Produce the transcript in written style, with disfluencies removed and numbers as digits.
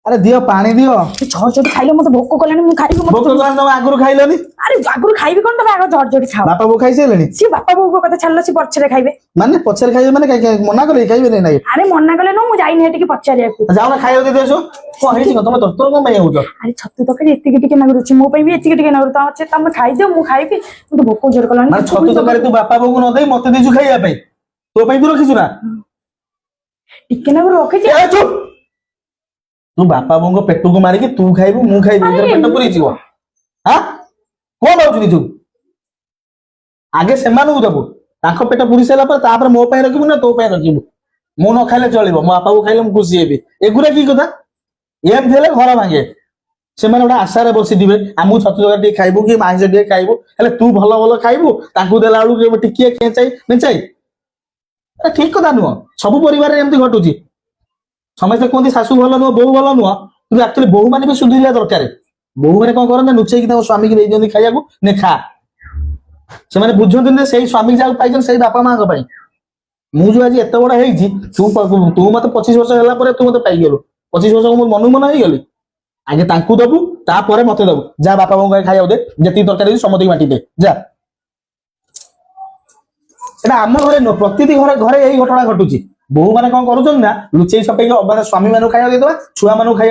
আরে দিও পানি দিও। ঝড়ঝড়ি খাইলে মতো ভোক কলানি ମୁଁ ଖାଇବି ভোକ କଲାଣି ତମେ ଆଗରୁ ଖାଇଲନି? ଆରେ ଆଗରୁ ଖାଇବି କଣ ତମେ ଆଗ ଝড়ଝড়ି ଖାଅ। ବାପା ବୋଉ ଖାଇସାରିଲେଣି? ସିଏ ବାପା ବୋଉଙ୍କ କଥା ଛାଡିଲ ସିଏ ପଛରେ ଖାଇବେ। ମାନେ ପଛରେ ଖାଇବେ ମାନେ ମନା କଲେ ଖାଇବେନି ନାଇଁ? ଆରେ ମନା କଲେ ନୁହଁ ମୁଁ ଯାଇନି ହେଠିକି ପଚାରିବାକୁ। ଯାଉନ ଖାଇବାକୁ ଦେଇଦେଇଛ। କଣ ହେଇଛି କଣ ତମେ ତରତର କଣ ପାଇଁ ହଉଛ? ଆରେ ଛତୁ ତରକାରୀ ଏତିକି ଟିକେ ନାଗୁରୁ ଅଛି ମୋ ପାଇଁ ବି ଏତିକି ଟିକେ ନାଗୁରୁ ତମେ ଖାଇଦିଅ ମୁଁ ଖାଇବି କିନ୍ତୁ ଭୋକ ଜୋର କଲାଣି। ମାନେ ଛତୁ ତରକାରୀ ତୁ ବାପା ବୋଉକୁ ନ ଦେଇ ମତେ ଦେଇଛୁ ଖାଇବା ପାଇଁ, ତୋ ପାଇଁ ତୁ ରଖିଛୁ ନା? ଟିକେ ନାଗୁରୁ ରଖିଛି। ଏ ଚୁପ୍। ତୁ ବାପା ବୋଉଙ୍କ ପେଟକୁ ମାରିକି ତୁ ଖାଇବୁ ମୁଁ ଖାଇବି ଏଥର ପେଟ ପୁରିଯିବ? ହଁ କଣ ଭାବୁଛୁ ନିଜକୁ? ଆଗେ ସେମାନଙ୍କୁ ଦବୁ, ତାଙ୍କ ପେଟ ପୁରି ସାରିଲା ପରେ ତାପରେ ମୋ ପାଇଁ ରଖିବୁ ନା ତୋ ପାଇଁ ରଖିବୁ? ମୁଁ ନ ଖାଇଲେ ଚଳିବ, ମୋ ବାପା ବୋଉ ଖାଇଲେ ମୁଁ ଖୁସି ହେବି। ଏଗୁରା କି କଥା? ଏମିତି ହେଲେ ଘର ଭାଙ୍ଗେ। ସେମାନେ ଗୋଟେ ଆଶାରେ ବସିଥିବେ ଆମକୁ ଛତୁ ତରକାରୀ ଟିକେ ଖାଇବୁ କି ମାଂସ ଟିକେ ଖାଇବୁ, ହେଲେ ତୁ ଭଲ ଭଲ ଖାଇବୁ ତାଙ୍କୁ ଦେଲା ବେଳକୁ ଟିକିଏ ଖେଞ୍ଚାଇ ମେଞ୍ଚାଇ। ଠିକ କଥା ନୁହଁ। ସବୁ ପରିବାରରେ ଏମିତି ଘଟୁଛି। ସମସ୍ତେ କୁହନ୍ତି ଶାଶୁ ଭଲ ନୁହଁ ବୋହୁ ଭଲ ନୁହଁ, କିନ୍ତୁ ଆକ୍ଚୁଆଲି ବୋହୁ ମାନେ ବି ସୁଧୁରିବା ଦରକାର। ବୋହୁ ମାନେ କଣ କରନ୍ତି ଲୁଚେଇକି ତାଙ୍କ ସ୍ୱାମୀକି ଦେଇ ଦିଅନ୍ତି ଖାଇବାକୁ, ନେ ଖା। ସେମାନେ ବୁଝନ୍ତି ଯେ ସେଇ ସ୍ୱାମୀ ଯାହାକୁ ପାଇଛନ୍ତି ସେଇ ବାପା ମାଙ୍କ ପାଇଁ। ମୁଁ ଯୋଉ ଆଜି ଏତେ ବଡ ହେଇଛି ତୁ ମତେ 25 ବର୍ଷ ହେଲା ପରେ ତୁ ମତେ ପାଇଗଲୁ। 25 ବର୍ଷ ମୁଁ ମନକୁ ମନ ହେଇଗଲି। ଆଗେ ତାଙ୍କୁ ଦବୁ ତାପରେ ମତେ ଦବୁ। ଯା ବାପା ବୋଉଙ୍କ ଖାଇବାକୁ ଦେ, ଯେତିକି ତରକାରୀ ଅଛି ସମସ୍ତଙ୍କୁ ବାଣ୍ଟି ଦେ ଯା। ଏଟା ଆମ ଘରେ ନୁହଁ, ପ୍ରତିଟି ଘରେ ଘରେ ଏଇ ଘଟଣା ଘଟୁଛି। ବୋହୁ ମାନେ କଣ କରୁଛନ୍ତି ନା ଲୁଚେଇ ଛପେଇକି ମାନେ ସ୍ୱାମୀ ମାନଙ୍କୁ ଖାଇବାକୁ ଦେଇଦବା, ଛୁଆ ମାନଙ୍କୁ ଖାଇବା